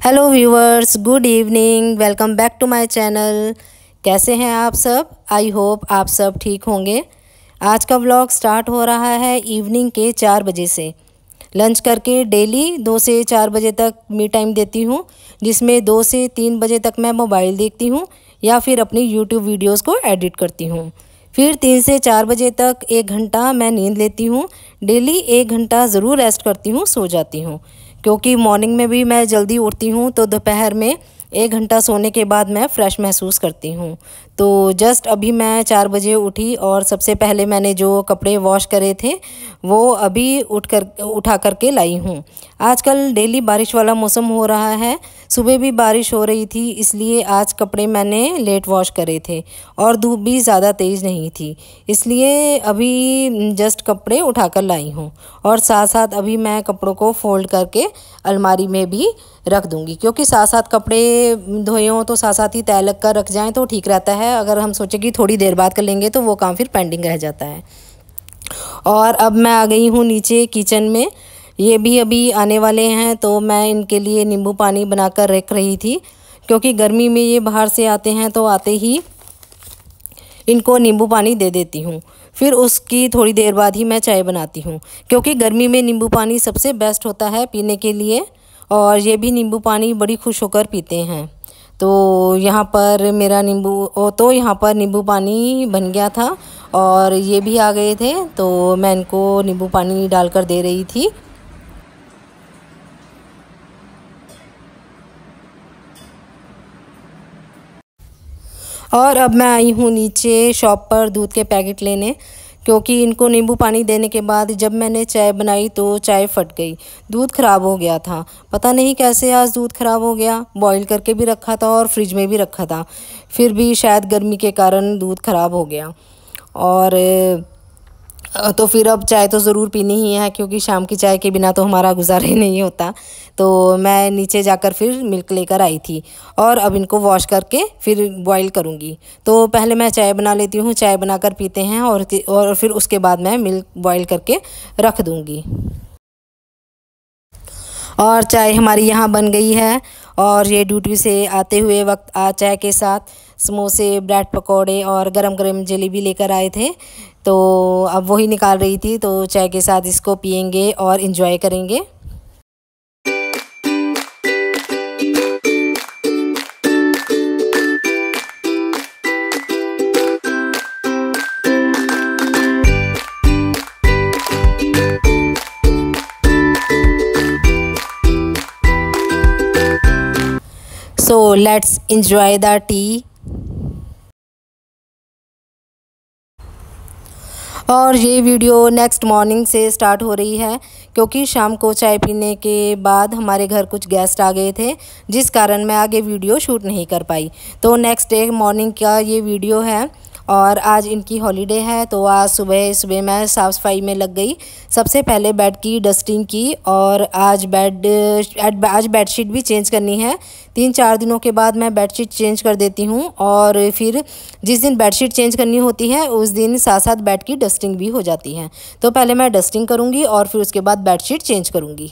Hello viewers, good evening. Welcome back to my channel. कैसे हैं आप सब? आई होप आप सब ठीक होंगे। आज का व्लॉग स्टार्ट हो रहा है इवनिंग के 4 बजे से। लंच करके डेली 2 से 4 बजे तक मी टाइम देती हूँ, जिसमें 2 से 3 बजे तक मैं मोबाइल देखती हूँ या फिर अपनी यूट्यूब वीडियोस को एडिट करती हूँ। फिर 3 से 4 बजे तक 1 घंटा मैं नींद लेती हूँ। डेली 1 घंटा ज़रूर रेस्ट करती हूँ, सो जाती हूँ, क्योंकि मॉर्निंग में भी मैं जल्दी उठती हूँ तो दोपहर में 1 घंटा सोने के बाद मैं फ़्रेश महसूस करती हूँ। तो जस्ट अभी मैं 4 बजे उठी और सबसे पहले मैंने जो कपड़े वॉश करे थे वो अभी उठा करके लाई हूँ। आजकल डेली बारिश वाला मौसम हो रहा है। सुबह भी बारिश हो रही थी, इसलिए आज कपड़े मैंने लेट वॉश करे थे और धूप भी ज़्यादा तेज़ नहीं थी, इसलिए अभी जस्ट कपड़े उठा कर लाई हूँ। और साथ साथ अभी मैं कपड़ों को फोल्ड करके अलमारी में भी रख दूँगी, क्योंकि साथ साथ कपड़े धोए हों तो साथ साथ ही तय लग कर रख जाएँ तो ठीक रहता है। अगर हम सोचें कि थोड़ी देर बाद कर लेंगे तो वो काम फिर पेंडिंग रह जाता है। और अब मैं आ गई हूँ नीचे किचन में। ये भी अभी आने वाले हैं तो मैं इनके लिए नींबू पानी बनाकर रख रही थी, क्योंकि गर्मी में ये बाहर से आते हैं तो आते ही इनको नींबू पानी दे देती हूँ। फिर उसकी थोड़ी देर बाद ही मैं चाय बनाती हूँ, क्योंकि गर्मी में नींबू पानी सबसे बेस्ट होता है पीने के लिए। और ये भी नींबू पानी बड़ी खुश होकर पीते हैं। तो यहाँ पर यहाँ पर नींबू पानी बन गया था और ये भी आ गए थे, तो मैं इनको नींबू पानी डालकर दे रही थी। और अब मैं आई हूँ नीचे शॉप पर दूध के पैकेट लेने, क्योंकि इनको नींबू पानी देने के बाद जब मैंने चाय बनाई तो चाय फट गई। दूध ख़राब हो गया था, पता नहीं कैसे आज दूध ख़राब हो गया। बॉईल करके भी रखा था और फ्रिज में भी रखा था, फिर भी शायद गर्मी के कारण दूध ख़राब हो गया। और तो फिर अब चाय तो ज़रूर पीनी ही है, क्योंकि शाम की चाय के बिना तो हमारा गुजारा ही नहीं होता। तो मैं नीचे जाकर फिर मिल्क लेकर आई थी और अब इनको वॉश करके फिर बॉईल करूँगी। तो पहले मैं चाय बना लेती हूँ, चाय बनाकर पीते हैं और फिर उसके बाद मैं मिल्क बॉईल करके रख दूँगी। और चाय हमारी यहाँ बन गई है। और ये ड्यूटी से आते हुए वक्त आज चाय के साथ समोसे, ब्रेड पकौड़े और गरम गरम जलेबी लेकर आए थे, तो अब वही निकाल रही थी। तो चाय के साथ इसको पियेंगे और एंजॉय करेंगे। So let's enjoy the tea। और ये वीडियो नेक्स्ट मॉर्निंग से स्टार्ट हो रही है, क्योंकि शाम को चाय पीने के बाद हमारे घर कुछ गेस्ट आ गए थे, जिस कारण मैं आगे वीडियो शूट नहीं कर पाई। तो नेक्स्ट डे मॉर्निंग का ये वीडियो है। और आज इनकी हॉलीडे है, तो आज सुबह सुबह मैं साफ़ सफाई में लग गई। सबसे पहले बेड की डस्टिंग की और आज बेडशीट भी चेंज करनी है। 3-4 दिनों के बाद मैं बेडशीट चेंज कर देती हूँ, और फिर जिस दिन बेडशीट चेंज करनी होती है उस दिन साथ साथ बेड की डस्टिंग भी हो जाती है। तो पहले मैं डस्टिंग करूँगी और फिर उसके बाद बेडशीट चेंज करूँगी।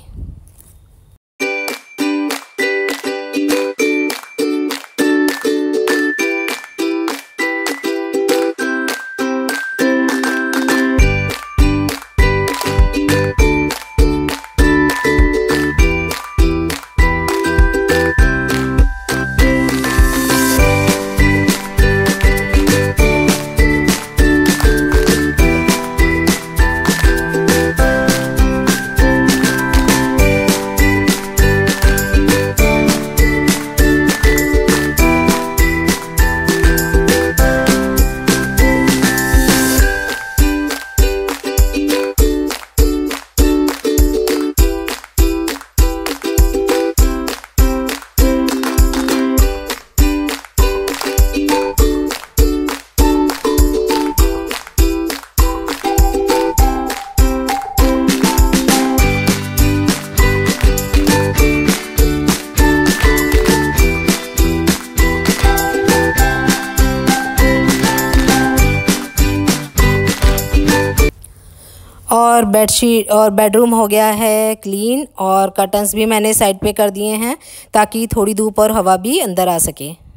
और बेडशीट और बेडरूम हो गया है क्लीन, और कर्टन्स भी मैंने साइड पे कर दिए हैं ताकि थोड़ी धूप और हवा भी अंदर आ सके।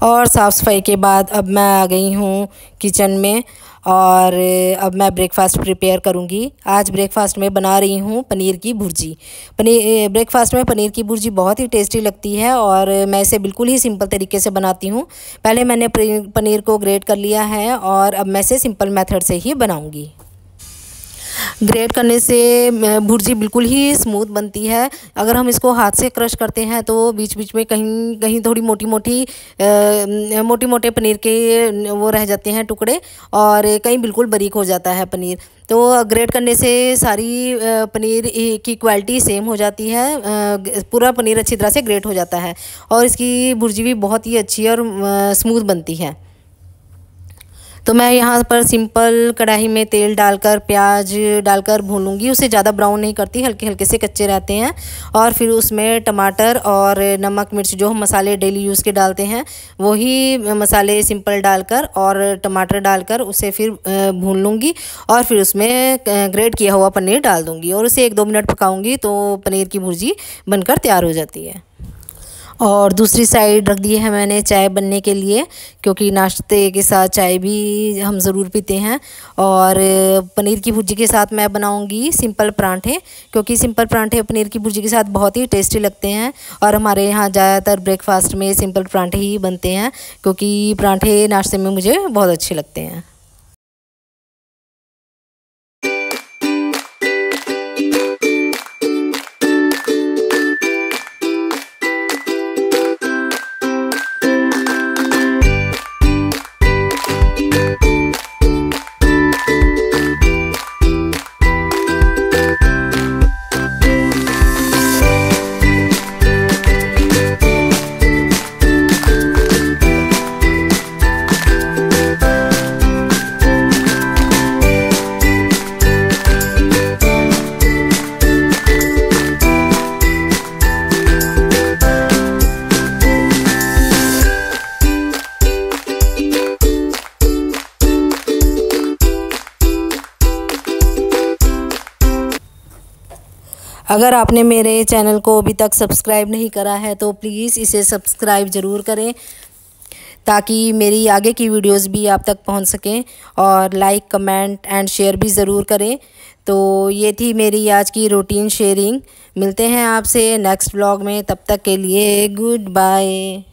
और साफ़ सफाई के बाद अब मैं आ गई हूँ किचन में, और अब मैं ब्रेकफ़ास्ट प्रिपेयर करूँगी। आज ब्रेकफ़ास्ट में बना रही हूँ पनीर की भुर्जी। ब्रेकफ़ास्ट में पनीर की भुर्जी बहुत ही टेस्टी लगती है, और मैं इसे बिल्कुल ही सिंपल तरीके से बनाती हूँ। पहले मैंने पनीर को ग्रेट कर लिया है, और अब मैं इसे सिंपल मेथड से ही बनाऊँगी। ग्रेट करने से भुर्जी बिल्कुल ही स्मूथ बनती है। अगर हम इसको हाथ से क्रश करते हैं तो बीच बीच में कहीं कहीं थोड़ी मोटी मोटे पनीर के वो रह जाते हैं टुकड़े, और कहीं बिल्कुल बारीक हो जाता है पनीर। तो ग्रेट करने से सारी पनीर की क्वालिटी सेम हो जाती है, पूरा पनीर अच्छी तरह से ग्रेट हो जाता है, और इसकी भुर्जी भी बहुत ही अच्छी और स्मूथ बनती है। तो मैं यहाँ पर सिंपल कढ़ाई में तेल डालकर प्याज डालकर भूनूंगी। उसे ज़्यादा ब्राउन नहीं करती, हल्के हल्के से कच्चे रहते हैं। और फिर उसमें टमाटर और नमक मिर्च जो हम मसाले डेली यूज़ के डालते हैं वही मसाले सिंपल डालकर और टमाटर डालकर उसे फिर भून लूँगी, और फिर उसमें ग्रेट किया हुआ पनीर डाल दूँगी, और उसे 1-2 मिनट पकाऊँगी तो पनीर की भुर्जी बनकर तैयार हो जाती है। और दूसरी साइड रख दी है मैंने चाय बनने के लिए, क्योंकि नाश्ते के साथ चाय भी हम ज़रूर पीते हैं। और पनीर की भुर्जी के साथ मैं बनाऊंगी सिंपल परांठे, क्योंकि सिंपल परांठे पनीर की भुर्जी के साथ बहुत ही टेस्टी लगते हैं, और हमारे यहाँ ज़्यादातर ब्रेकफास्ट में सिंपल परांठे ही बनते हैं, क्योंकि परांठे नाश्ते में मुझे बहुत अच्छे लगते हैं। अगर आपने मेरे चैनल को अभी तक सब्सक्राइब नहीं करा है तो प्लीज़ इसे सब्सक्राइब ज़रूर करें, ताकि मेरी आगे की वीडियोस भी आप तक पहुंच सकें, और लाइक कमेंट एंड शेयर भी ज़रूर करें। तो ये थी मेरी आज की रूटीन शेयरिंग। मिलते हैं आपसे नेक्स्ट व्लॉग में, तब तक के लिए गुड बाय।